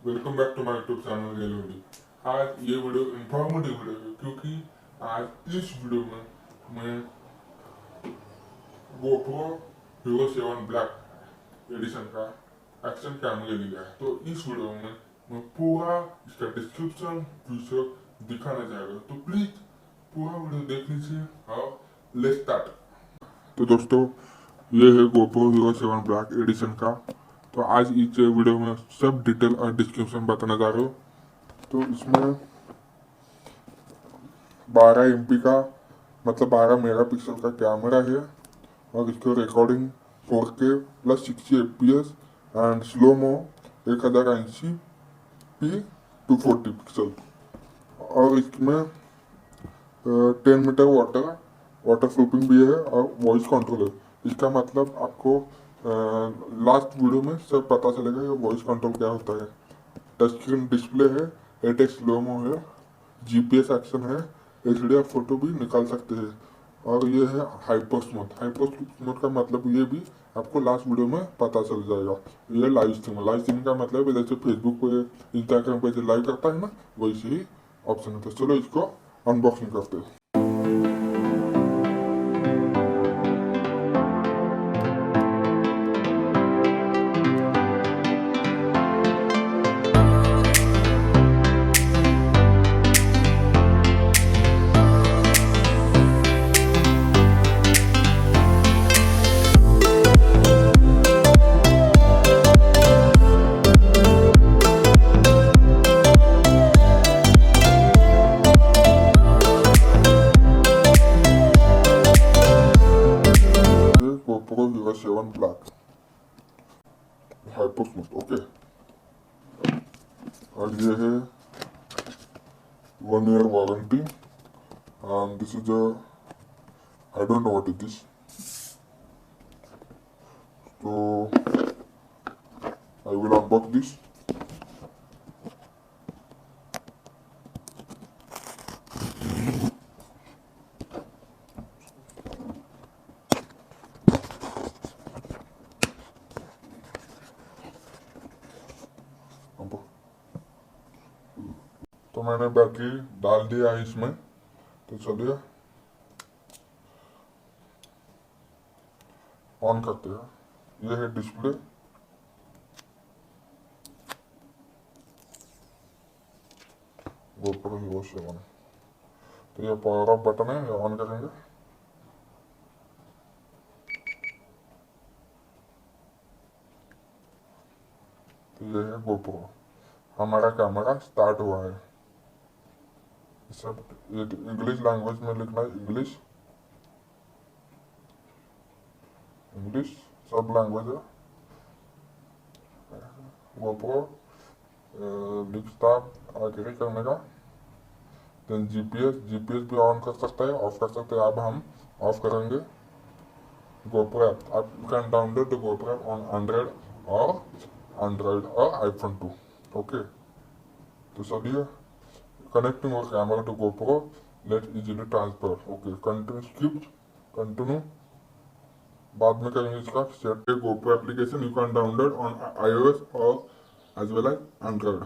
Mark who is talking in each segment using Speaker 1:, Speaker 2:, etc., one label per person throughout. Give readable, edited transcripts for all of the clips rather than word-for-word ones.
Speaker 1: Welcome back to my YouTube channel gallery. आज ये video informative video है क्योंकि आज इस वीडियो में मैं GoPro Hero 7 ब्लैक एडिशन का एक्शन कैमरे लिया है। तो इस वीडियो में मैं पूरा इसका डिस्क्रिप्शन फीचर दिखाना चाहूँगा, तो प्लीज पूरा वीडियो देख लीजिए और लेट्स स्टार्ट। तो दोस्तों, ये है GoPro Hero 7 ब्लैक एडिशन का। तो आज इस वीडियो में सब डिटेल और डिस्क्रिप्शन बताना चाह रहा हूँ। तो इसमें 12 MP का मतलब 12 मेगापिक्सल का कैमरा है और इसको recording 4K plus 60 FPS and slow mo 1080p 240 pixel. और इसमें 10 मीटर वाटर प्रूफिंग भी है और वॉइस कंट्रोल है। इसका मतलब आपको लास्ट वीडियो में सब पता चलेगा ये वॉइस कंट्रोल क्या होता है। टच स्क्रीन डिस्प्ले है, 8x स्लो मो है, GPS एक्शन है, HDR फोटो भी निकाल सकते हैं और ये है हाइपर स्मूथ का मतलब ये भी आपको लास्ट वीडियो में पता चल जाएगा। ये लाइव स्ट्रीम का मतलब जैसे फेसबुक पे इंस्टाग्राम पे जो लाइव करता है ना, वैसे ही ऑप्शन होता है। चलो इसको अनबॉक्सिंग करते हैं। GoPro Hero 7 Black hyper smooth, okay. और ये है 1 year warranty and this is I don't know what is this. तो आई विल अनबॉक्स दिस। तो मैंने बैटरी डाल दिया है इसमें। तो चलिए ऑन करते हैं। ये है डिस्प्ले, GoPro Hero 7। तो ये पावर ऑफ बटन है, ये ऑन करेंगे। तो ये है GoPro, हमारा कैमरा स्टार्ट हुआ है। सब इंग्लिश लैंग्वेज में लिखना है, इंग्लिश सब लैंग्वेज है। GoPro लिखता आगे करने का। देन GPS भी ऑन कर सकता है, ऑफ कर सकते हैं। अब हम ऑफ करेंगे। GoPro ऐप, आप can download the GoPro app on Android और iPhone 2, ओके। तो चलिए कनेक्टिंग और camera to GoPro, let easily transfer, okay. Continue बाद में करेंगे इसका set. GoPro application you can download on iOS और एज वेल एज एंड्रॉइड।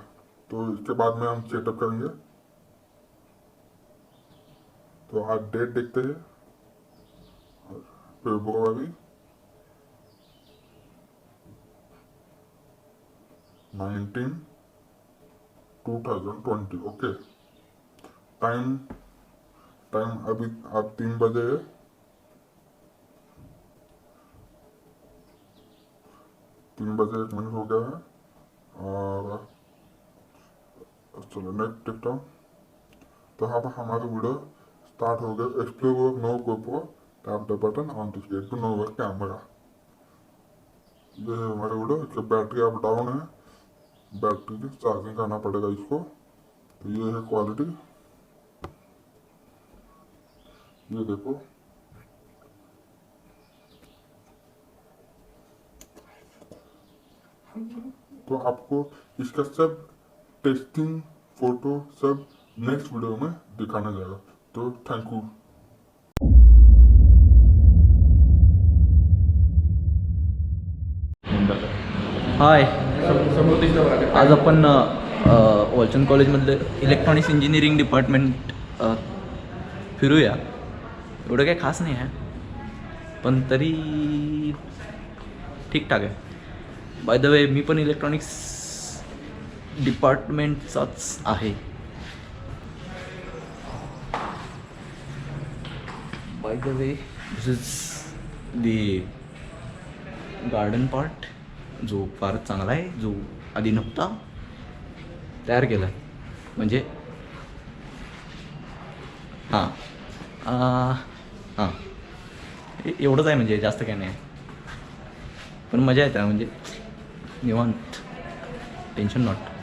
Speaker 1: तो इसके बाद में हम सेटअप करेंगे। तो आज डेट देखते हैं, फरवरी 19 2020, ओके। टाइम अभी आप 3 बजे है। तीन बजे 1 मिनट हो गया है और चलो नेक्स्ट देखता हूँ। तो यहाँ पर हमारा वीडियो स्टार्ट हो गया। Explore know GoPro, tap the button on this get to know camera. ये है हमारा वीडियो। इसका बैटरी अब डाउन है, बैटरी की चार्जिंग करना पड़ेगा इसको। तो ये है क्वालिटी, ये देखो। तो आपको इसका सब टेस्टिंग फोटो सब नेक्स्ट वीडियो में दिखाना जाएगा। तो थैंक यू।
Speaker 2: हाय, आज आपण वॉलचंद कॉलेजमधलं इलेक्ट्रॉनिक्स इंजिनिअरिंग डिपार्टमेंट फिरूया. एवढं काही खास नाही आहे, पण तरी ठीकठाक आहे. बाय द वे मी पण इलेक्ट्रॉनिक्स डिपार्टमेंटचाच आहे. By the way this is the garden part, जो फारच चांगला आहे, जो आधी नव्हता, तयार केला आहे. म्हणजे हां हां एवढंच आहे, म्हणजे जास्त काही नाही आहे, पण मजा येते म्हणजे निवांत, टेन्शन नॉट.